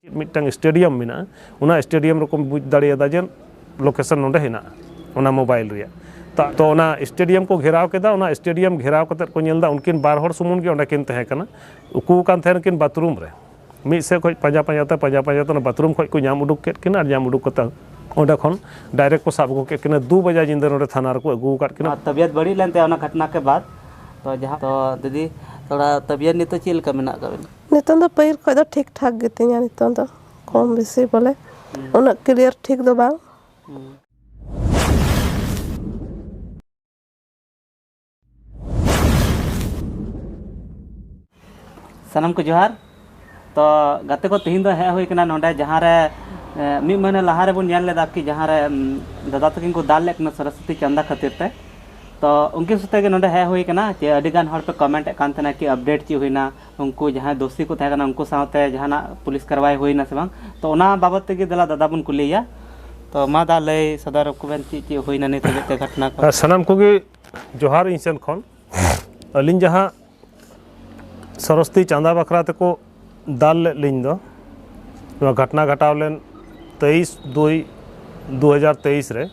मिट्टन stadium में उना stadium रकम बुझ दाड़ेदा जे लोकेशन नोंडे हेना उना मोबाइल रे तो उना स्टेडियम को घेराव केदा उना स्टेडियम घेराव कते को नेलदा उनकिन बार हर सुमुन के ओंडे किन तहे कना उकू कान थेन किन बाथरूम रे मिद से खoj पाजा पाजा बाथरूम खoj को नाम उडुक केट किना नाम उडुक कता ओंडे खन डायरेक्ट को साब को के किना 2 बजे जिंदे नोंडे थाना रे को अगू काट किना तबियत बड़ी लेनते उना घटना के बाद तो जहां तो दीदी थोड़ा तबियत नितो चेल का मेना का नितो तो पहिल खय दो ठीक ठाक गितिया नितो तो कम बेसी बोले उना क्लियर ठीक दो बांग सनम को जोहार तो गाते को तीन दो है हुई कना नोंडे जहां रे मी महीने लहा रे बन नेल लेदा कि जहां रे दादा तकिन को दाल लेकना सरस्वती चंदा खातिर ते तो उनके सुते के नोंडे है हुई कना जे अडिगान हर पे कमेंट कान तना कि अपडेट ची हुईना उनको जहां दोषी को थाकना उनको साथे जहाना पुलिस कार्रवाई हुईना से बांग तो ओना बाबत के दला दादा बन कुलिया तो मा दा लय सदर को बेन ची हुईना ने ते घटना को सनम को जोहार इंसन खन अलिन जहां सरस्वती चांदा बखरा तक दाल लिन दो घटना घटाव लेन 23/2/2023 रे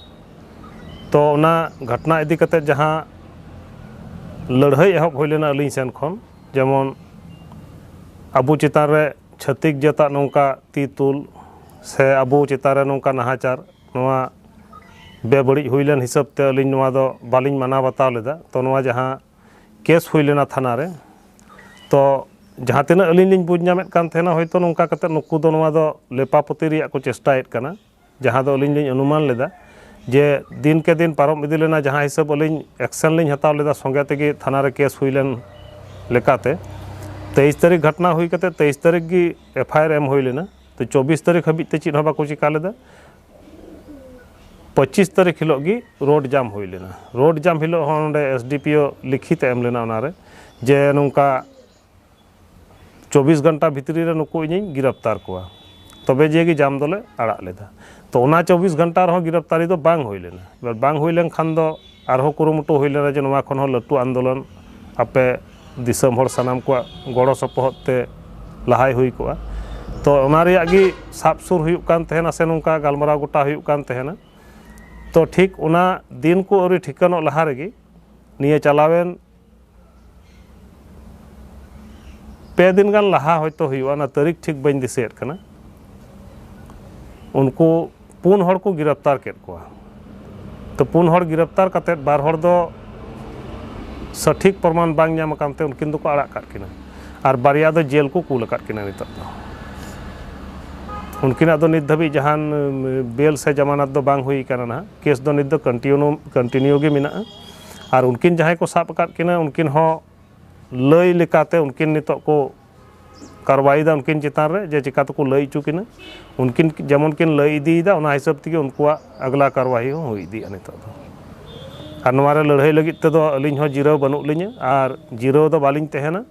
तो उना घटना इदी कते जहां लड़ाई एहब होय लेना अलिन सेन खन जेमन अबू चितान रे छतिक जता नौका ती तुल से अबू चितान रे नौका नहाचार नोआ बेबड़ी हुई लेन हिसाब ते अलिन नोआ दो बालिन माना बताव लेदा तो नोआ जहां केस हुई लेना थाना रे तो जहाँ तीन अलिन लिन बुझ नामेत कान थेना होयतो नोंका कते नुकु दो नोआ दो लेपापति रिया को चेष्टायेत कना जहाँ दो अलिन लिन अनुमान लेदा जे दिन के दिन पारम इदी लेना जहाँ हिसाब अलिन एक्शन लिन हताव लेदा संगे तेगे थाना रे केस हुई लेन लेकाते 23 तारीख घटना हुई कते 23 तारीख की FIR एम हुई लेना तो 24 तारीख हबी ते चिद हबा को चिका लेदा 25 तारीख हिलो की रोड जाम हुई लेना रोड जाम हिलो होंडे SDPO लिखित एम लेना उनारे जे नोंका 24 घंटा भितरी रे नुको इᱧ गिरफ्तार कोआ तबे जे की जाम दोले आड़ा लेदा तो ओना 24 घंटा रहो गिरफ्तारी दो बांग होई लेना बांग होई लेन खान दो आरहो कुरुमुटु होई लेना जे नोवा खन हो लटु आंदोलन आपे दिसम हर सनाम को गड़ो सपोहत ते लहाई हुई कोआ तो ओना रिया गी साबसुर हुयुक कान तहेना से नोंका गालमराव गोटा हुयुक कान तहेना तो ठीक ओना दिन को अरि ठिकानो लहा रेगी निये चलावेन पे दिन गान लहा होयतो हुआ ना तारीख ठीक बन दिसेत कना उनको पुन हर को गिरफ्तार केत कोआ तो पुन हर गिरफ्तार कते बार हर दो सठिक प्रमाण बांग नाम कानते उनकिन दो को आड़ा काट किना और बारिया दो जेल को कूल काट किना नित दो उनकिन दो नित धबी जहान बेल से जमानत दो बांग हुई कना ना केस दो नित दो कंटिन्यू गे मिना और उनकिन जहां को साब काट किना उनकिन हो लय लेकाते उनकिन नित को कार्रवाई दा उनकिन चितान रे जे चिका तो लय चुकिना उनकिन जेमन किन लय इदीदा उना हिसाब तक उनकुआ अगला कार्रवाई हो इदी नित दो और नोवारे लड़ाई लगित ते दो अलिन हो जिरो बनु लिᱧ और जिरो दो बालिñ तहेना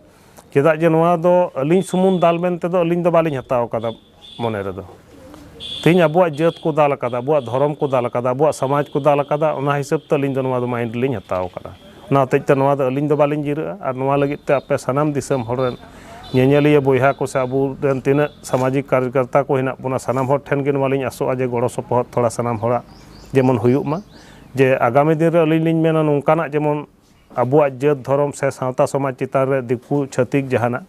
चेदा जे नोवा दो अलिन सुमुन दाल मेन ते दो अलिन दो बालिñ हताव कदा मने रे दो तीन अबुआ जात को दाल कदा अबुआ धर्म को दाल कदा अबुआ समाज को दाल कदा उना हिसाब ते अलिन दो नोवा दो माइंड लिñ हताव कदा ना तेज नोवा दो अलिन दो बालिñ जिरा और नोवा लगित ते आपे सनाम दिसम हर नेनेलिया बोहा को से अबू रेन तीन सामाजिक कार्यकर्ता को हिना बोना सनाम हर ठेन गे नोवा लिñ आसोआ जे गड़ो सपोहत थोड़ा सनाम हरा जेमन हुयुक मा जे आगामी दिन रे अलिन लिñ मेना नोंकाना जेमन अबुआ जात धर्म से सावता समाज चितान रे दिकु छतिक जहाना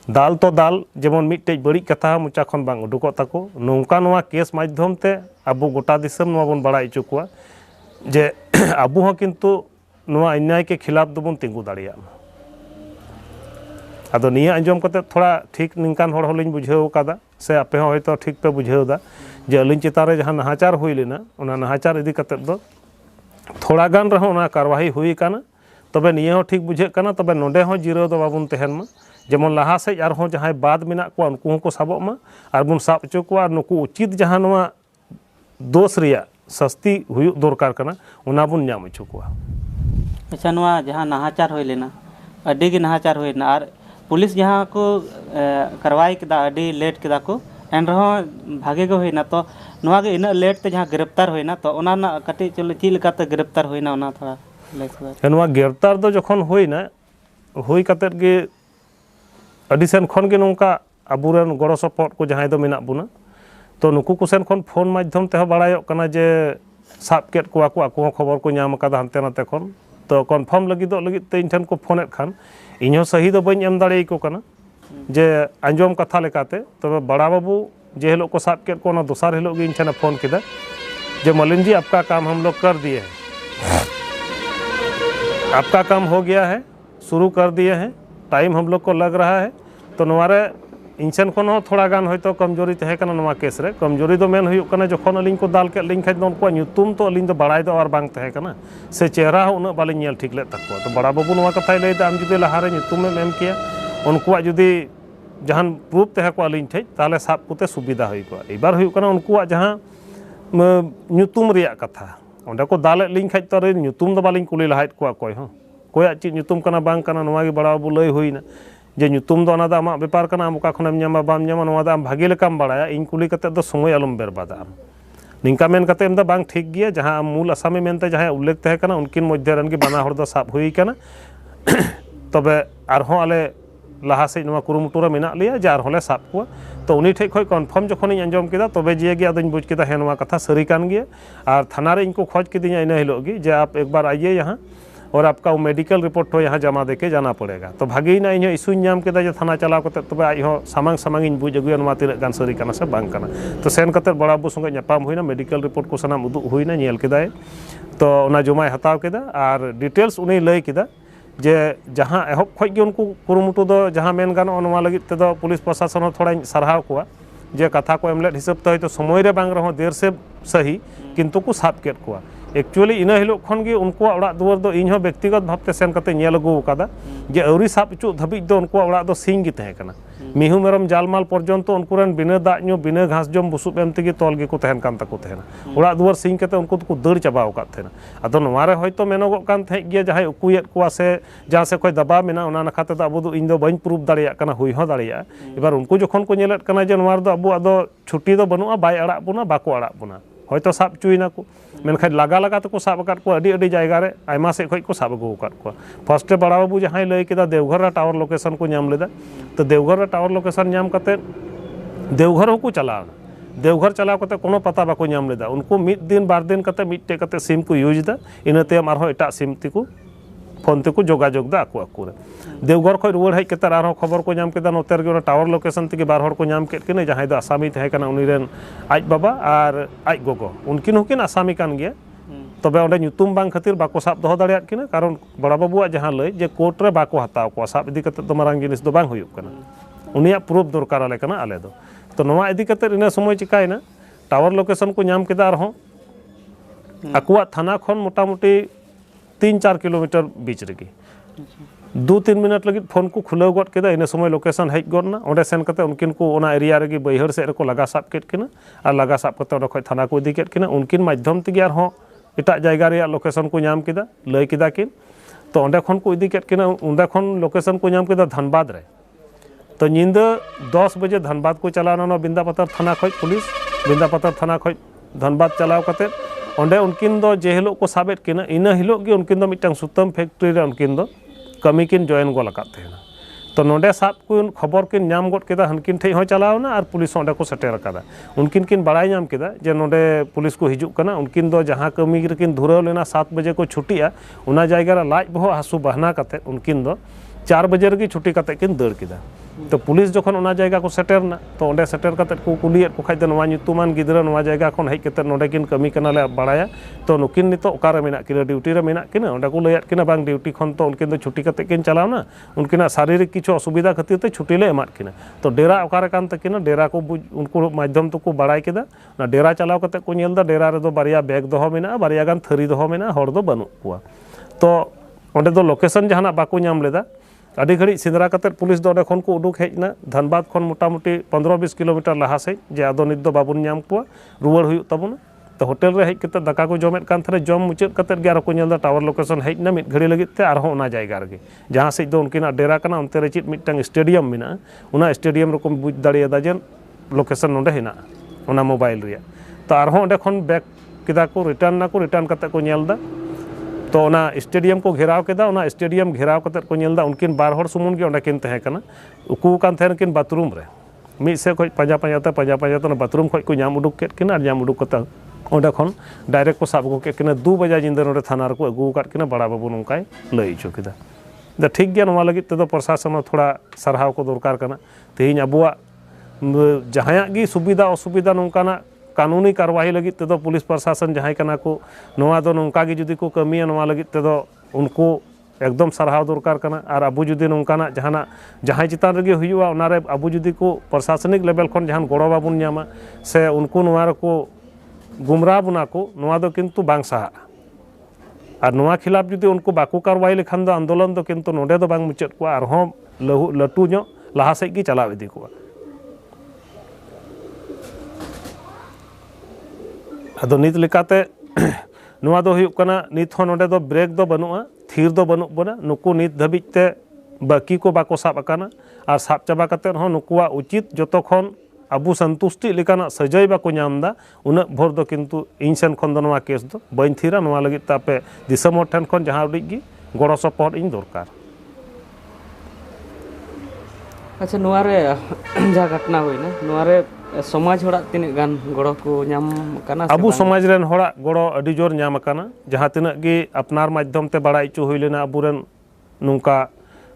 दाल तो दाल जेमन मिट्टे बड़ी कथा मुचा खन बांग उडुको ताको नोंका नोवा केस माध्यम ते अबू गोटा दिसम नोवा बन बड़ा इचु कोआ जे अबू हो किंतु नोवा अन्याय के खिलाफ दोबन तिंगु दाड़िया आदो निया अंजम कते थोड़ा ठीक निकान हर होलिñ बुझेव कादा से आपे हो होयतो ठीक पे बुझेव दा जे अलिñ चितान रे जहां नहाचार हुई लेना उना नहाचार इदी कते दो थोड़ा गान रहो उना कार्रवाई हुई काना तबे निया हो ठीक बुझे काना तबे नोंडे हो जिरो दो बाबुन तहेन मा जेमन लहा से आर हो जहां बाद मेना को उनको को साबो मा आर बुन साब चो को नुकु उचित जहां नोवा दोष रिया सस्ती हुई दरकार काना उना बुन नाम चो को अच्छा नोआ जहां नहाचार होय लेना अड्डी के नहाचार होयना और पुलिस जहां को कार्रवाई केदा अड्डी लेट केदा को एन रहो भागे गो होयना तो नोआ के इना लेट ते जहां गिरफ्तार होयना तो ओना ना कटे चलो ची लेका ते गिरफ्तार होयना ओना थोड़ा नोआ गिरफ्तार दो जखन होयना हुई कते गे अडिसन खन गे नोंका aburen goro support ko jahay do menak buna to nuku ko sen khon phone madhyam te ho barayok kana je sab ket ko ako hon khobor ko nyam akada hante nate khon to confirm lagi te ᱤᱧ ᱴᱷᱮᱱ ᱠᱚ ᱯᱷᱳᱱᱮᱫ ᱠᱷᱟᱱ ᱤᱧ ᱦᱚᱸ ᱥᱟᱦᱤ ᱫᱚ ᱵᱟᱹᱧ ᱮᱢ ᱫᱟᱲᱮ ᱟᱠᱚ ᱠᱟᱱᱟ ᱡᱮ ᱟᱸᱡᱚᱢ ᱠᱟᱛᱷᱟ ᱞᱮᱠᱟᱛᱮ ᱛᱚᱵᱮ ᱵᱟᱲᱟ ᱵᱟᱵᱩ जे हिलोग को साब के को दोसर हिलोग इन ठेना फोन किया जे मलिन जी आपका काम हम लोग कर दिए हैं, आपका काम हो गया है, शुरू कर दिए हैं, टाइम हम लोग को लग रहा है तो नवारे इंसान को थोड़ा गान हो तो कमजोरी तहे कना नवा केस रे कमजोरी दो मेन हुई कना जखन अलिंग को दाल के लिंग खाइ उनको ᱧᱩᱛᱩᱢ तो अलिंग दो बड़ाई दो और बांग तहे कना से चेहरा उन बालिंग नेल ठीक ले तक तो बड़ा बाबू नवा कथाय लay दा आम जुदी लहारे ᱧᱩᱛᱩᱢ एम किया उनको जुदी जहां प्रूफ तहे को अलिंग ठे ताले साब कुते सुविधा हुई को एबार हुई कना उनको जहां ᱧᱩᱛᱩᱢ रिया कथा ओंडे को दाल लिंग खाइ तो रे ᱧᱩᱛᱩᱢ दो बालिंग कुली लहाइत को कोय हो कोया ची ᱧᱩᱛᱩᱢ कना बांग कना नवा गे बड़ा बाबू लय हुईना जे ᱧᱩᱛᱩᱢ दो अनादा आमा बेपार कना आम ओका खनम ᱧᱟᱢᱟ बाम ᱧᱟᱢᱟ नवा दा आम भागी लेकाम बड़ाया इन कुली कते दो समय अलम बेरबादा आम निंका मेन कते एम दा बांग ठीक गिया जहां मूल आसामी मेनते जहां उल्लेख तहे कना उनकिन मध्य रन गे बना हर दो साब हुई कना तबे आरहों आले लाहा से नवा कुरुमुटुरा मेना लिया जे आरहों ले साब को तो उनी ठे खय कन्फर्म जखन इन अंजम केदा तबे जे गे आदों बुझ केदा हे नवा कथा सरी कान गिया और थाना रे इनको खोज किदिया इन हिलो गे जे आप एक बार आइए यहाँ और आपका वो मेडिकल रिपोर्ट हो यहाँ जमा देके जाना पड़ेगा तो भागी ना इन इशू नाम के जो थाना चलाव करते तब आज सामांग सामांग इन बुझ अगुया नवा तीन गान सरी काना से बांग काना तो सेन करते बड़ा बाबू संगे नापाम हुईना मेडिकल रिपोर्ट को सानाम उदुग हुईना नेल केदाय तो ओना जमाय हताव केदा और डिटेल्स उनी लय केदा जे जहां एहब खoj गे उनको कुरुमुटु दो जहां मेन गानो नवा लगित ते दो पुलिस प्रशासन थोड़ा सरहाव को जे कथा को एमलेट हिसाब ते तो समय रे बांग रहो देर से सही किंतु को साब केट को एक्चुअली इन हिलो खन गे उनको ओड़ा दुआर दो इन व्यक्तिगत भावते सेन कते नेल अगु कादा जे औरी साब चु धबिज दो उनको ओड़ा दो सिंग गे तहे कना मिहु मेरम जालमाल पर्यंत उनको रन बिना दा न्यू बिना घास जम बुसुब एम तेगे तोल गे को तहन कान तको तहना ओड़ा दुआर सिंग कते उनको तो दड़ चाबाव का तहना अदो नवारे होयतो मेनोग कान थे गे जहाय उकुयत को से जहां से कोई दबा मेना ओना नखाते तो अबो दो इन दो बइन प्रूफ दाड़िया कना हुई हो दाड़िया एबार उनको जखन को नेलत कना जे नवार दो अबो अदो छुट्टी दो बनुआ बाय अड़ा बुना बाको अड़ा बुना होयतो साब चुइना को मेनखान लगा लगा तो साब अकाट को अडी जायगा रे आयमा से खय को साब अगु अकाट को फर्स्ट बड़ा बाबू जहां लय केदा देवघर टावर लोकेशन को नाम लेदा तो देवघर टावर लोकेशन नाम करते देवघर को चलाव देवघर चलाव करते कोनो पता बाको नाम लेदा उनको मिद दिन बार दिन करते मिट्टे करते सिम को यूज दा इनते आरो एटा सिम तिको फोन तक जोगाजोग दा आको आको देवघर खय रुवाड़ हेज केते आरो खबर को नाम केदा नोते रे टावर लोकेशन तक बार हर को नाम केत किने जहां दो आसामी तहे कना उनी रेन आज बाबा और आज गोगो उनकिन होकिन आसामी कान गया तबे ओंडे ᱧᱩᱛᱩᱢ बांग खातिर बाको साब दोहो दाड़ियात किना कारण बड़ा बाबुआ जहां लय जे कोर्ट रे बाको हताव को साब इदी कते तो मारांग जिनिस दो बांग हुयुक कना उनिया प्रूफ दरकार आले कना आले दो तो नवा इदी कते इन समय चिकायना टावर लोकेशन को नाम केदा आरो आकुआ थाना खन मोटामुटी 3-4 किलोमीटर बीच रेगी 2-3 मिनट लगी फोन को खुलाव गड केदा इन समय लोकेशन हेज गडना ओंडे सेन कते उनकिन को ओना एरिया रेगी बैहर से को लगा साब केट किना और लगा साब कते ओंडे खय थाना को इदी केट किना उनकिन माध्यम तगे आरो एटा जायगा रे लोकेशन को नाम केदा लय केदा किन तो ओंडे खन को इदी केट किना ओंडे खन लोकेशन को नाम केदा धनबाद रे तो निंदा 10 बजे धनबाद को चलाना बिंदापत्थर थाना खय पुलिस बिंदापत्थर थाना खय धनबाद चलाव कते ओंडे उनकिन दो जे हिलो को साबेत किना इन हिलो गे उनकिन दो मिटang सुतम फैक्ट्री रे उनकिन दो कमी किन जॉइन गो लगा थे तो नोडे साब को खबर किन नाम गड केदा हनकिन ठे हो चलावना और पुलिस ओंडे को सेटेर कदा उनकिन किन बड़ाई नाम केदा जे नोडे पुलिस को हिजुक कना उनकिन दो जहां कमी किन धुराव लेना 7 बजे को छुट्टिया उना जायगा रे लाज बहो हासु बहना कते उनकिन दो 4 बजे रे छुट्टी कते किन दड़ केदा तो पुलिस जखन ओना जायगा को सेटेरना तो ओंडे सेटेर कते को कुलियत को खाय नवा ᱧᱩᱛᱩᱢᱟन गिदरा नवा जायगा खन हेज कते नोडे किन कमी कना ले बड़ाया तो नुकिन नितो ओकारे मेना किना ड्यूटी रे मेना किना ओंडे को लयत किना बांग ड्यूटी खन तो उनकिन दो छुट्टी कते किन चलावना उनकिना शारीरिक किछु असुविधा खातिर ते छुट्टी ले एमात किना तो डेरा ओकारे कान तकिना डेरा को उनको माध्यम तो को बड़ाय केदा ना डेरा चलाव कते को नेलदा डेरा रे दो बारिया बैग दोहो मेना बारिया गान थरी दोहो मेना हर दो बनु कुआ तो ओंडे दो लोकेशन जहाना बाको नाम लेदा अड़ी घड़ी सिंदरा कते पुलिस दो ओंडे खन को उडुक हेजना धनबाद खन मोटामुटी 15-20 किलोमीटर लहा से जे आदो नित दो बाबुन नाम को रुवाड़ हुयुक ताबुना तो होटल रे हेज कते दाका को जमेत कान थरे जम मुचाद कते गे आरो को नेलदा टावर लोकेशन हेजना मिट घड़ी लगित ते आरो ओना जायगा रे जहां से दो उनकिना डेरा कना उनते रे चित मिटang स्टेडियम मेना ओना स्टेडियम रकम बुझ दाड़ियादा जे लोकेशन नोंडे हेना ओना मोबाइल रे तो आरो ओंडे खन बैक केदा को रिटर्न कते को नेलदा तो ओना स्टेडियम को घेराव केदा ओना स्टेडियम घेराव कते को नेलदा उनकिन बार हर सुमुन गे ओंडे किन तहे कना उकू कान थेन किन बाथरूम रे ᱢᱤᱫ ᱥᱮᱫ ᱠᱷᱚᱡ ᱯᱟᱸᱡᱟ ᱚᱱᱟ ᱵᱟᱛᱷᱨᱩᱢ ᱠᱷᱚᱡ ᱠᱚ ᱧᱟᱢ ᱩᱰᱩᱠ ᱠᱮᱫ ᱠᱤᱱᱟ ᱟᱨ ᱧᱟᱢ ᱩᱰᱩᱠ ᱠᱟᱛᱮ ᱚᱸᱰᱮ ᱠᱷᱚᱱ ᱰᱟᱭᱨᱮक्ट ᱠᱚ ᱥᱟᱵ ᱟᱹᱜᱩ ᱠᱮᱫ ᱠᱤᱱᱟ 2 ᱵᱟᱡᱟ ᱧᱤᱫᱟᱹ ᱱᱚᱰᱮ ᱛᱷᱟᱱᱟ ᱨᱮᱠᱚ ᱟᱹᱜᱩ ᱟᱠᱟᱫ ᱠᱤᱱᱟ ᱵᱟᱲᱟ ᱵᱟᱹᱵᱩ ᱱᱚᱝᱠᱟᱭ ᱞᱟᱹᱭ ᱦᱚᱪᱚ ᱠᱮᱫᱟ ᱴᱷᱤᱠ ᱜᱮᱭᱟ ᱱᱚᱣᱟ ᱞᱟᱹᱜᱤᱫ ᱛᱮᱫᱚ ᱯᱨᱚᱥᱟᱥᱚᱱ ᱦᱚᱸ ᱛᱷᱚᱲᱟ ᱥᱟᱨᱦᱟᱣ ᱠᱚ ᱫᱚᱨᱠᱟর ᱠᱟᱱᱟ ᱛᱮᱦᱮᱧ ᱟᱵᱚᱣᱟᱜ ᱡᱟᱦᱟᱸᱭᱟᱜ ᱜᱮ ᱥᱩᱵᱤᱫᱷᱟ ᱚᱥᱩᱵᱤᱫᱷᱟ ᱱᱚᱝᱠᱟᱱᱟᱜ ᱠᱟᱹᱱᱩᱱᱤ ᱠᱟᱨᱵᱟᱦᱤ ᱞᱟᱹᱜᱤᱫ ᱛᱮᱫᱚ ᱯᱩᱞᱤᱥ ᱯᱨᱚᱥᱟᱥᱚᱱ ᱡᱟᱦᱟᱸᱭ ᱠᱟᱱᱟ ᱠᱚ ᱱᱚᱣᱟ ᱫᱚ ᱱᱚᱝᱠᱟ ᱜᱮ ᱡᱩᱫᱤ ᱠᱚ ᱠᱟᱹᱢᱤᱭᱟ ᱱᱚᱣᱟ ᱞᱟᱹᱜᱤᱫ ᱛᱮᱫᱚ ᱩᱱᱠᱩ ᱮᱠᱫᱚᱢ ᱥᱟᱨᱦᱟᱣ ᱫᱚᱨᱠᱟর ᱠᱟᱱᱟ ᱟᱨ ᱟᱵᱚ ᱡᱩᱫᱤ ᱱᱚᱝᱠᱟᱱᱟᱜ ᱡᱟᱦᱟᱱᱟᱜ ᱡᱟᱦᱟᱸᱭ ᱪᱮᱛᱟᱱ ᱨᱮᱜᱮ ᱦᱩᱭᱩᱜᱼᱟ ᱚᱱᱟᱨᱮ ᱟᱵᱚ ᱡᱩᱫᱤ ᱠᱚ ᱯᱨᱚᱥᱟᱥᱚᱱᱤᱠ ᱞᱮᱵᱮᱞ ᱠᱷᱚᱱ ᱡᱟᱦᱟᱱ ᱜᱚᱲᱚ ᱵᱟᱵᱚᱱ ᱧᱟᱢᱟ ᱥᱮ ᱩᱱᱠᱩ ᱱᱚᱣᱟ ᱨᱮᱠᱚ ᱜᱩᱢᱨᱟᱦ ᱵᱚᱱᱟ ᱠᱚ ᱱᱚᱣᱟ ᱫᱚ ᱠᱤᱱᱛᱩ ᱵᱟᱝ ᱥᱟᱦᱟᱜᱼᱟ ᱟᱨ ᱱᱚᱣᱟ ᱠᱷᱤᱞᱟᱯ ᱡᱩᱫᱤ ᱩᱱᱠᱩ ᱵᱟᱠᱚ ᱠᱟᱨᱣᱟᱭ ᱞᱮᱠᱷᱟᱱ ᱫᱚ ᱟᱱᱫᱳᱞᱚᱱ ᱫᱚ ᱠᱤᱱᱛᱩ ᱱᱚᱰᱮ ᱫᱚ ᱵᱟᱝ ᱢᱩᱪᱟᱹᱫ ᱠᱚᱜᱼᱟ ᱟᱨᱦᱚᱸ ᱞᱟᱹᱴᱩ ᱧᱚᱜ ᱞᱟᱦᱟ ᱥᱮᱫ ᱜᱮ ᱪᱟᱞᱟᱣ ᱤᱫᱤ ᱠᱚᱜᱼᱟ ᱟᱫᱚ ᱱᱤᱛ ᱞᱮᱠᱟᱛᱮ ᱱᱚᱣᱟ ᱫᱚ ᱦᱩᱭᱩᱜ ᱠᱟᱱᱟ ᱱᱤᱛ ᱦᱚᱸ ᱱᱚᱰᱮ ᱫᱚ ᱵᱨᱮᱠ ᱫᱚ ᱵᱟᱹᱱᱩᱜᱼᱟ ᱛᱷᱤᱨ ᱫᱚ ᱵᱟᱹᱱᱩᱜ ᱵᱚᱱᱟ ᱱᱩᱠᱩ ᱱᱤᱛ ᱫᱷᱟᱹᱵᱤᱡ ᱛᱮ ᱵᱟᱹᱠᱤ ᱠᱚ ᱵᱟᱠᱚ ᱥᱟᱵ ᱟᱠᱟᱱᱟ ᱟᱨ ᱥᱟᱵ ᱪᱟᱵᱟ ᱠᱟᱛᱮᱫ ᱦᱚᱸ ᱱᱩᱠᱩᱣᱟᱜ ᱩᱪᱤᱛ ᱡᱚᱛᱚᱠᱷᱚᱱ ᱟᱵᱚ ᱥᱚᱱᱛᱩᱥᱴᱤ ᱞᱮᱠᱟᱱᱟᱜ ᱥᱟᱹᱡᱟᱹᱭ ᱵᱟᱠᱚ ᱧᱟᱢ ᱮᱫᱟ ᱩᱱᱟᱹᱜ ᱵᱷᱳᱨ ᱫᱚ ᱠᱤᱱᱛᱩ ᱤᱧ ᱥᱮᱱ ᱠᱷᱚᱱ ᱫᱚ ᱱᱚᱣᱟ ᱠᱮᱥ ᱫᱚ ᱵᱟᱹᱧ ᱛᱷᱤᱨᱟ ᱱᱚᱣᱟ ᱞᱟᱹᱜᱤᱫ ᱛᱮ ᱟᱯᱮ ᱫᱤᱥᱚᱢ ᱦᱚᱲ ᱴᱷᱮᱱ ᱠᱷᱚᱱ ᱡᱟᱦᱟᱸ ᱩᱰᱤᱡ ᱜᱮ ᱜᱚᱲᱚ ᱥᱚᱯᱚᱦᱚᱫ ᱤᱧ ᱫᱚᱨᱠᱟর ᱟᱪᱪᱷᱟ ᱱᱚᱣᱟ ᱨᱮ ᱡᱟᱦᱟᱸ ᱜᱷᱚᱴᱱᱟ ᱦᱩᱭᱱᱟ ᱱᱚᱣᱟ ᱨᱮ ᱥᱚᱢᱟᱡᱽ ᱦᱚᱲᱟᱜ ᱛᱤᱱᱟᱹᱜ ᱜᱟᱱ ᱜᱚᱲᱚ ᱠᱚ ᱧᱟᱢ ᱠᱟᱱᱟ ᱥᱮ ᱟᱵᱚ ᱵᱟᱝ? ᱥᱚᱢᱟᱡᱽ ᱨᱮᱱ ᱦᱚᱲᱟᱜ ᱜᱚᱲᱚ ᱟᱹᱰᱤ ᱡᱳᱨ ᱧᱟᱢ ᱟᱠᱟᱱᱟ ᱡᱟᱦᱟᱸ ᱛᱤᱱᱟᱹᱜ ᱜᱮ ᱟᱯᱱᱟᱨ ᱢᱟᱫᱽᱫᱷᱚᱢ ᱛᱮ ᱵᱟᱲᱟᱭ ᱦᱚᱪᱚ ᱦᱩᱭ ᱞᱮᱱᱟ ᱟᱵᱚᱨᱮᱱ ᱱᱚᱝᱠᱟ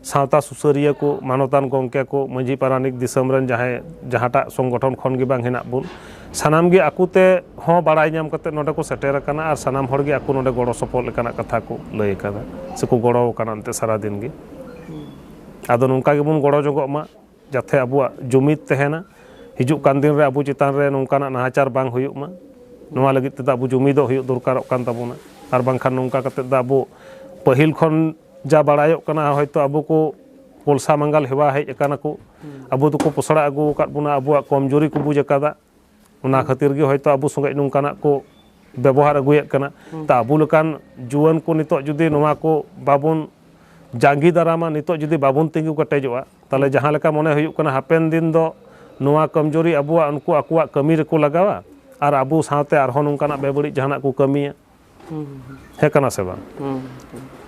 ᱥᱟᱶᱛᱟ ᱥᱩᱥᱟᱹᱨᱤᱭᱟᱹ ᱠᱚ ᱢᱟᱱᱚᱛᱟᱱ ᱜᱚᱢᱠᱮ ᱠᱚ ᱢᱟᱺᱡᱷᱤ ᱯᱟᱨᱟᱱᱤᱠ ᱫᱤᱥᱚᱢ ᱨᱮᱱ ᱡᱟᱦᱟᱸᱴᱟᱜ ᱥᱚᱝᱜᱚᱴᱷᱚᱱ ᱠᱷᱚᱱ ᱜᱮ ᱵᱟᱝ ᱦᱮᱱᱟᱜ ᱵᱚᱱ ᱥᱟᱱᱟᱢ ᱜᱮ ᱟᱠᱚ ᱛᱮ ᱦᱚᱸ ᱵᱟᱲᱟᱭ ᱧᱟᱢ ᱠᱟᱛᱮ ᱱᱚᱰᱮ ᱠᱚ ᱥᱮᱴᱮᱨ ᱟᱠᱟᱱᱟ ᱟᱨ ᱥᱟᱱᱟᱢ ᱦᱚᱲ ᱜᱮ ᱟᱠᱚ ᱱᱚᱰᱮ ᱜᱚᱲᱚ ᱥᱚᱯᱚᱦᱚᱫ ᱞᱮᱠᱟᱱᱟᱜ ᱠᱟᱛᱷᱟ ᱠᱚ ᱞᱟᱹᱭ ᱟᱠᱟᱫᱟ ᱥᱮᱠᱚ ᱜᱚᱲᱚ ᱟᱠᱟᱱᱟ ᱮᱱᱛᱮ ᱥᱟᱨᱟᱫᱤᱱ ᱜᱮ ᱟᱫᱚ ᱱᱚᱝᱠᱟ ᱜᱮᱵᱚᱱ ᱜᱚᱲᱚ ᱡᱚᱝᱚᱜ ᱢᱟ ᱡᱟᱛᱮ ᱟᱵᱚᱣᱟᱜ ᱡᱩᱢᱤᱫ ᱛᱟᱦᱮᱱᱟ ᱦᱤᱡᱩᱜ ᱠᱟᱱ ᱫᱤᱱ ᱨᱮ ᱟᱵᱚ ᱪᱮᱛᱟᱱ ᱨᱮ ᱱᱚᱝᱠᱟᱱᱟᱜ ᱱᱟᱦᱟᱪᱟᱨ ᱵᱟᱝ ᱦᱩᱭᱩᱜ ᱢᱟ ᱱᱚᱣᱟ ᱞᱟᱹᱜᱤᱫ ᱛᱮᱫᱚ ᱟᱵᱚ ᱡᱩᱢᱤᱫᱚᱜ ᱦᱩᱭᱩᱜ ᱫᱚᱨᱠᱟᱨᱚᱜ ᱠᱟᱱ ᱛᱟᱵᱚᱱᱟ ᱟᱨ ᱵᱟᱝᱠᱷᱟᱱ ᱱᱚᱝᱠᱟ ᱠᱟᱛᱮᱫ ᱫᱚ ᱟᱵᱚ ᱯᱟᱹᱦᱤᱞ ᱠᱷᱚᱱ ᱡᱟ ᱵᱟᱲᱟᱭᱚᱜ ᱠᱟᱱᱟ ᱦᱚᱭᱛᱳ ᱟᱵᱚ ᱠᱚ ᱯᱚᱞᱥᱟ ᱢᱟᱸᱜᱟᱞ ᱦᱮᱣᱟ ᱦᱮᱡ ᱟᱠᱟᱱᱟ ᱠᱚ ᱟᱵᱚ ᱫᱚᱠᱚ ᱯᱚᱥᱲᱟ ᱟᱹᱜᱩ ᱟᱠᱟᱫ ᱵᱚᱱᱟ ᱟᱵᱚᱣᱟᱜ ᱠᱚᱢᱡᱩᱨᱤ ᱠᱚ ᱵᱩᱡᱽ ᱟᱠᱟᱫᱟ ᱚᱱᱟ ᱠᱷᱟᱹᱛᱤᱨ ᱜᱮ ᱦᱚᱭᱛᱳ ᱟᱵᱚ ᱥᱚᱸᱜᱮ ᱱᱚᱝᱠᱟᱱᱟᱜ ᱠᱚ ᱵᱮᱵᱚᱦᱟᱨ ᱟᱹᱜᱩᱭᱮᱫ ᱠᱟᱱᱟ ᱛᱟ ᱟᱵᱚ ᱞᱮᱠᱟᱱ ᱡᱩᱣᱟᱹᱱ ko ᱱᱤᱛᱚᱜ ᱡᱩᱫᱤ ᱱᱚᱣᱟ ko babon ᱡᱟᱸᱜᱤ ᱫᱟᱨᱟᱢᱟ ᱱᱤᱛᱚᱜ ᱡᱩᱫᱤ ᱵᱟᱵᱚᱱ ᱛᱤᱸᱜᱩ ᱠᱮᱴᱮᱡᱚᱜᱼᱟ ᱛᱟᱦᱞᱮ ᱡᱟᱦᱟᱸ ᱞᱮᱠᱟ ᱢᱚᱱᱮ ᱦᱩᱭᱩᱜ ᱠᱟᱱᱟ ᱦᱟᱯᱮᱱ ᱫᱤᱱ ᱫᱚ ᱱᱚᱣᱟ ᱠᱚᱢᱡᱩᱨᱤ ᱟᱵᱚᱣᱟᱜ ᱩᱱᱠᱩ ᱟᱠᱚᱣᱟᱜ ᱠᱟᱹᱢᱤ ᱨᱮᱠᱚ ᱞᱟᱜᱟᱣᱟ ᱟᱨ ᱟᱵᱚ ᱥᱟᱶᱛᱮ ᱟᱨᱦᱚᱸ ᱱᱚᱝᱠᱟᱱᱟᱜ ᱵᱮᱵᱟᱹᱲᱤᱡ ᱡᱟᱦᱟᱱᱟᱜ ᱠᱚ ᱠᱟᱹᱢᱤᱭᱟ ᱦᱮᱸ ᱠᱟᱱᱟ ᱥᱮ ᱵᱟᱝ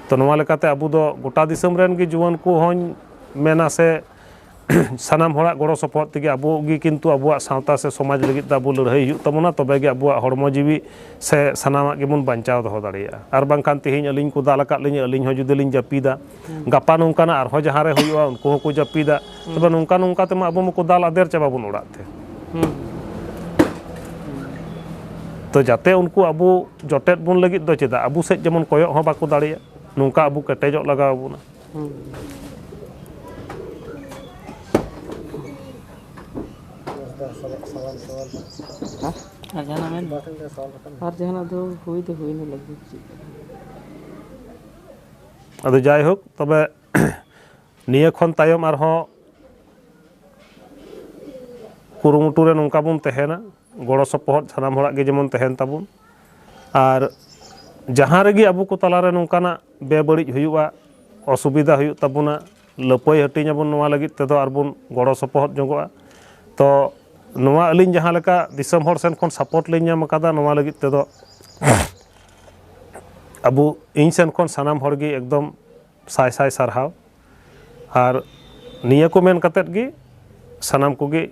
ᱛᱚ ᱱᱚᱣᱟ ᱞᱮᱠᱟᱛᱮ ᱟᱵᱚ ᱫᱚ ᱜᱚᱴᱟ ᱫᱤᱥᱚᱢ ᱨᱮᱱ ᱜᱮ ᱡᱩᱣᱟᱹᱱ ko ᱦᱚᱧ ᱢᱮᱱᱟ ᱥᱮ ᱥᱟᱱᱟᱢ ᱦᱚᱲᱟᱜ ᱜᱚᱲᱚ ᱥᱚᱯᱚᱦᱚᱫ ᱛᱮᱜᱮ ᱟᱵᱚ ᱜᱮ ᱠᱤᱱᱛᱩ ᱟᱵᱚᱣᱟᱜ ᱥᱟᱶᱛᱟ ᱥᱮ ᱥᱚᱢᱟᱡᱽ ᱞᱟᱹᱜᱤᱫ ᱛᱮ ᱟᱵᱚ ᱞᱟᱹᱲᱦᱟᱹᱭ ᱦᱩᱭᱩᱜ ᱛᱟᱵᱚᱱᱟ ᱛᱚᱵᱮ ᱜᱮ ᱟᱵᱚᱣᱟᱜ ᱦᱚᱲᱢᱚ ᱡᱤᱣᱤ ᱥᱮ ᱥᱟᱱᱟᱢᱟᱜ ᱜᱮᱵᱚᱱ ᱵᱟᱧᱪᱟᱣ ᱫᱚᱦᱚ ᱫᱟᱲᱮᱭᱟᱜᱼᱟ ᱟᱨ ᱵᱟᱝᱠᱷᱟᱱ ᱛᱮᱦᱮᱧ ᱟᱹᱞᱤᱧ ᱠᱚ ᱫᱟᱞ ᱟᱠᱟᱫ ᱞᱤᱧᱟᱹ ᱟᱹᱞᱤᱧ ᱦᱚᱸ ᱡᱩᱫᱤ ᱞᱤᱧ ᱡᱟᱹᱯᱤᱫᱟ ᱜᱟᱯᱟ ᱱᱚᱝᱠᱟᱱᱟᱜ ᱟᱨᱦᱚᱸ ᱡᱟᱦᱟᱸ ᱨᱮ ᱦᱩᱭᱩᱜᱼᱟ ᱩᱱᱠᱩ ᱦᱚᱸᱠᱚ ᱡᱟᱹᱯᱤᱫᱟ ᱛᱚᱵᱮ ᱱᱚᱝᱠᱟ ᱛᱮᱢᱟ ᱟᱵᱚ ᱢᱟᱠᱚ ᱫᱟᱞ ᱟᱫᱮᱨ ᱪᱟᱵᱟ ᱵᱚᱱ ᱚᱲᱟᱜ ᱛᱮ ᱛᱚ ᱡᱟᱛᱮ ᱩᱱᱠᱩ ᱟᱵᱚ ᱡᱚᱴᱮᱫ ᱵᱚᱱ ᱞᱟᱹᱜᱤᱫ ᱫᱚ ᱪᱮᱫᱟᱜ ᱟᱵᱚ ᱥᱮᱫ ᱡᱮᱢᱚᱱ ᱠᱚᱭᱚᱜ ᱦᱚᱸ ᱵᱟᱠᱚ ᱫᱟᱲᱮᱭᱟᱜ ᱱᱚᱝᱠᱟ ᱟᱵᱚ ᱠᱮᱴᱮᱡᱚᱜ ᱞᱟᱜᱟᱣ ᱵᱚᱱᱟ ᱟᱨ ᱡᱟᱦᱟᱱᱟᱜ ᱫᱚ ᱦᱩᱭᱱᱟ ᱞᱟᱹᱜᱤᱫ ᱟᱫᱚ ᱡᱟᱭᱦᱳᱠ ᱛᱚᱵᱮ ᱱᱤᱭᱟᱹ ᱠᱷᱚᱱ ᱛᱟᱭᱚᱢ ᱟᱨᱦᱚᱸ ᱠᱩᱨᱩᱢᱩᱴᱩ ᱨᱮ ᱱᱚᱝᱠᱟ ᱵᱚᱱ ᱛᱟᱦᱮᱱᱟ ᱜᱚᱲᱚ ᱥᱚᱯᱚᱦᱚᱫ ᱥᱟᱱᱟᱢ ᱦᱚᱲᱟᱜ ᱜᱮ ᱡᱮᱢᱚᱱ ᱛᱟᱦᱮᱱ ᱛᱟᱵᱚᱱ ᱟᱨ ᱡᱟᱦᱟᱸ ᱨᱮᱜᱮ ᱟᱵᱚ ᱠᱚ ᱛᱟᱞᱟᱨᱮ ᱱᱚᱝᱠᱟᱱᱟᱜ ᱵᱮᱵᱟᱹᱲᱤᱡ ᱦᱩᱭᱩᱜᱼᱟ ᱚᱥᱩᱵᱤᱫᱷᱟ ᱦᱩᱭᱩᱜ ᱛᱟᱵᱚᱱᱟ ᱞᱟᱹᱯᱟᱹᱭ ᱦᱟᱹᱴᱤᱧ ᱟᱵᱚᱱ ᱱᱚᱣᱟ ᱞᱟᱹᱜᱤᱫ ᱛᱮᱫᱚ ᱟᱨᱵᱚᱱ ᱜᱚᱲᱚ ᱥᱚᱯᱚᱦᱚᱫ ᱧᱚᱜᱚᱜᱼᱟ ᱛᱚ ᱱᱚᱣᱟ ᱟᱹᱞᱤᱧ ᱡᱟᱦᱟᱸ ᱞᱮᱠᱟ ᱫᱤᱥᱚᱢ ᱦᱚᱲ ᱥᱮᱱ ᱠᱷᱚᱱ ᱥᱟᱯᱳᱨᱴ ᱞᱤᱧ ᱧᱟᱢ ᱟᱠᱟᱫᱟ ᱱᱚᱣᱟ ᱞᱟᱹᱜᱤᱫ ᱛᱮᱫᱚ ᱟᱵᱚ ᱤᱧ ᱥᱮᱱ ᱠᱷᱚᱱ ᱥᱟᱱᱟᱢ ᱦᱚᱲ ᱜᱮ ᱮᱠᱫᱚᱢ ᱥᱟᱭ ᱥᱟᱭ ᱥᱟᱨᱦᱟᱣ ᱟᱨ ᱱᱤᱭᱟᱹ ᱠᱚ ᱢᱮᱱ ᱠᱟᱛᱮᱫ ᱜᱮ ᱥᱟᱱᱟᱢ ᱠᱚᱜᱮ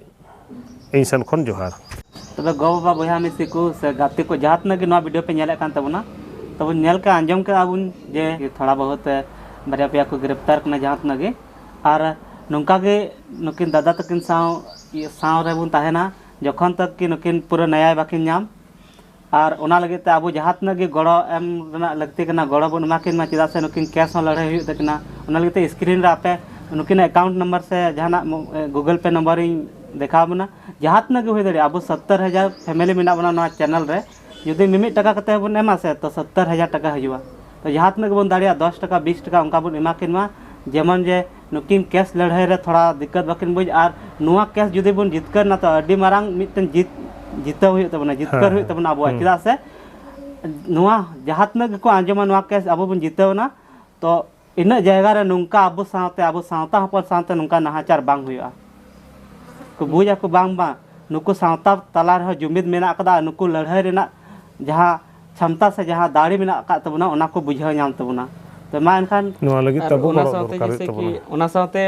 ᱤᱧ ᱥᱮᱱ ᱠᱷᱚᱱ ᱡᱚᱦᱟᱨ तब गो बाबा बया मिसी को से गाते को जहाँ तक कि वीडियो पे नेल कान तबना तब नेल के आंजम के आबुन जे थोड़ा बहुत बारे पे को गिरफ्तार करना जहाँ तक गे और नौका के नुकिन दादा तकिन साव रे बुन ताहेना जखन तक कि नुकिन पूरा न्याय बाकिन नाम और ओना लगे ते आबो जहाँ तक कि गड़ो एम लगते कना गड़ो बन माकिन मा चेदा से नुकिन कैश लड़ाई हुई तकना ओना लगे ते स्क्रीन रे आपे नुकिन अकाउंट नंबर से जहाँ गूगल पे नंबर देखा बना जहाँ तक हुई दाड़े अब 70,000 फैमिली में बना चैनल रे जुदी मिमिट टका कते बन एमा से तो 70,000 टका हजूआ तो जहाँ तक बन दाड़े 10 टका 20 टका उनका बन एमा किन मा जेमन जे नुकिन केस लड़ाई रे थोड़ा दिक्कत बाकिन बुझ और नुआ केस जुदी बन जितकर ना तो अड्डी मारांग मिटन जीता हुई तबना जितकर हुई तबना अब चेदा से नुआ जहाँ तक को आंजमा नुआ केस अब बन जीतना तो इन जगह रे नुंका अब सावता हपन सावते नुंका नाहाचार बांग हुआ को बुझा को बांग बा नुकु सावता तला रह जुमिद मेना कदा नुकु लड़ाई रेना जहाँ क्षमता से जहाँ दाड़ी मेना का तबना ओना को बुझाव नाम तबना तो मा एनखान ᱱᱚᱣᱟ ᱞᱟᱹᱜᱤᱫ ᱛᱟᱵᱚ ᱚᱱᱟ ᱥᱟᱶᱛᱮ ᱡᱮᱥᱮ ᱠᱤ ᱚᱱᱟ ᱥᱟᱶᱛᱮ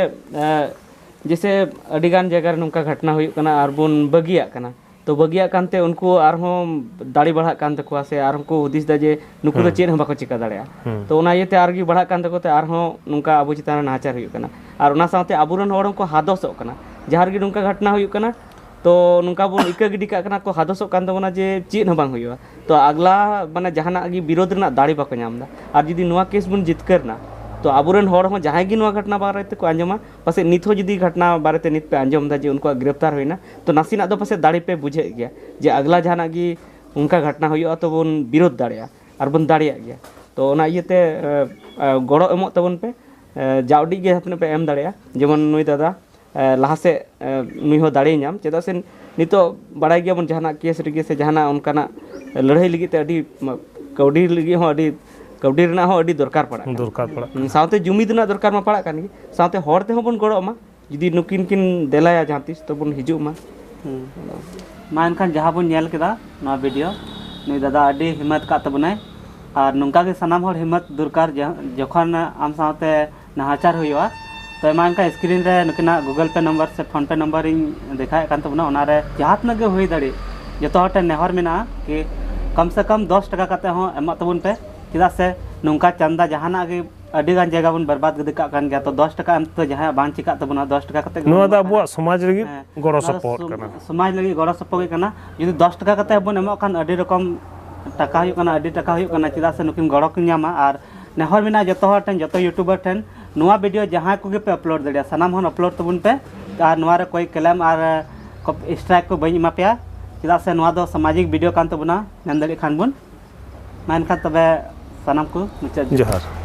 जैसे अडिगान जगह रे नोंका घटना हुई कना आर बोन बगिया कना तो बगिया कानते उनको आरहों दाड़ी बढ़ा कान तकवा से आर उनको हुदिस दा जे नुकु दो चेन हम बाको चिका दाड़या तो ओना इयते आरगी बढ़ा कान तको ते आरहों नुंका अबु चितान नाचार हुई कना आर ओना साथे आबुरन होड़ को हादोसो कना जहार गी नुंका घटना हुई कना तो नुंका बोन इका गिडी का कना को हादोसो कान तबोना जे चेन हम बांग हुईवा तो अगला माने जहाना गी विरोध रना दाड़ी बाको नामदा आर जुदी नुआ केस बोन जितकरना तो आबुरन होड़ हो जहां गी नुआ घटना बारे ते को आंजमा पासे नित हो जुदी घटना बारे ते नित पे आंजम दा जे उनको गिरफ्तार होइना तो नासिना दो पासे दाड़ी पे बुझे गया जे अगला जहाना गी उनका घटना हुई तो बोन विरोध दाड़िया और बोन दाड़िया गया तो ओना इयते गड़ो एमो तबन पे जावडी गे अपने पे एम दाड़िया जेमन नुई दादा लहा से नुई हो दाड़े नाम चेदा से नितो बड़ाई गया बोन जहाना केस रिगे से जहाना उनकाना लड़ाई लगी ते अडी कौडी लगी हो अडी कौडी रना हो अडी दरकार पड़ा साथे जुमिद ना दरकार मा पड़ा कानी साथे होड़ ते हो बोन गड़ो मा जुदी नुकिन किन देलाया जहां तिस तो बोन हिजु मा एनखान जहाँ बन नेल केदा ना वीडियो नुई दादा अडी हिम्मत का तबनाय और नोंका के सनाम हर हिम्मत दरकार जखन आम साथे नाहाचार हुआ तो एमा इनका स्क्रीन रे नुकिना गूगल पे नंबर से फोन पे नंबर इन देखा कान तबना ओना रे जहाँ तक गे हुई दाड़ी जतो हटे नेहर मेना कि कम से कम 10 टका काते हो एमा तबन पे चेदा से नोंका चंदा जहाना गे अडिगान जगह बन बर्बाद गदे का कान गया तो 10 टका एम तो जहां बांग चिका तबना 10 टका काते नो दा अबुआ समाज लगी गड़ो सपोर्ट कना समाज लगी गड़ो सपोर्ट कना जुदी 10 टका काते बन एमो खान अडी रकम टाका हुई कना अडी टाका हुई कना चेदा से नुकिन गड़ो को न्यामा और नेहर मेना जतो हर ठन जतो यूट्यूबर ठन नुआ वीडियो जहां को गे पे अपलोड दड़िया सनाम हन अपलोड तबन पे और नुआ रे कोई क्लेम और स्ट्राइक को बई एमा पेया चेदा से नुआ दो सामाजिक वीडियो कान तबना नंदड़ी खान बन मान खान तबे सनाम को मुचाद जोहार।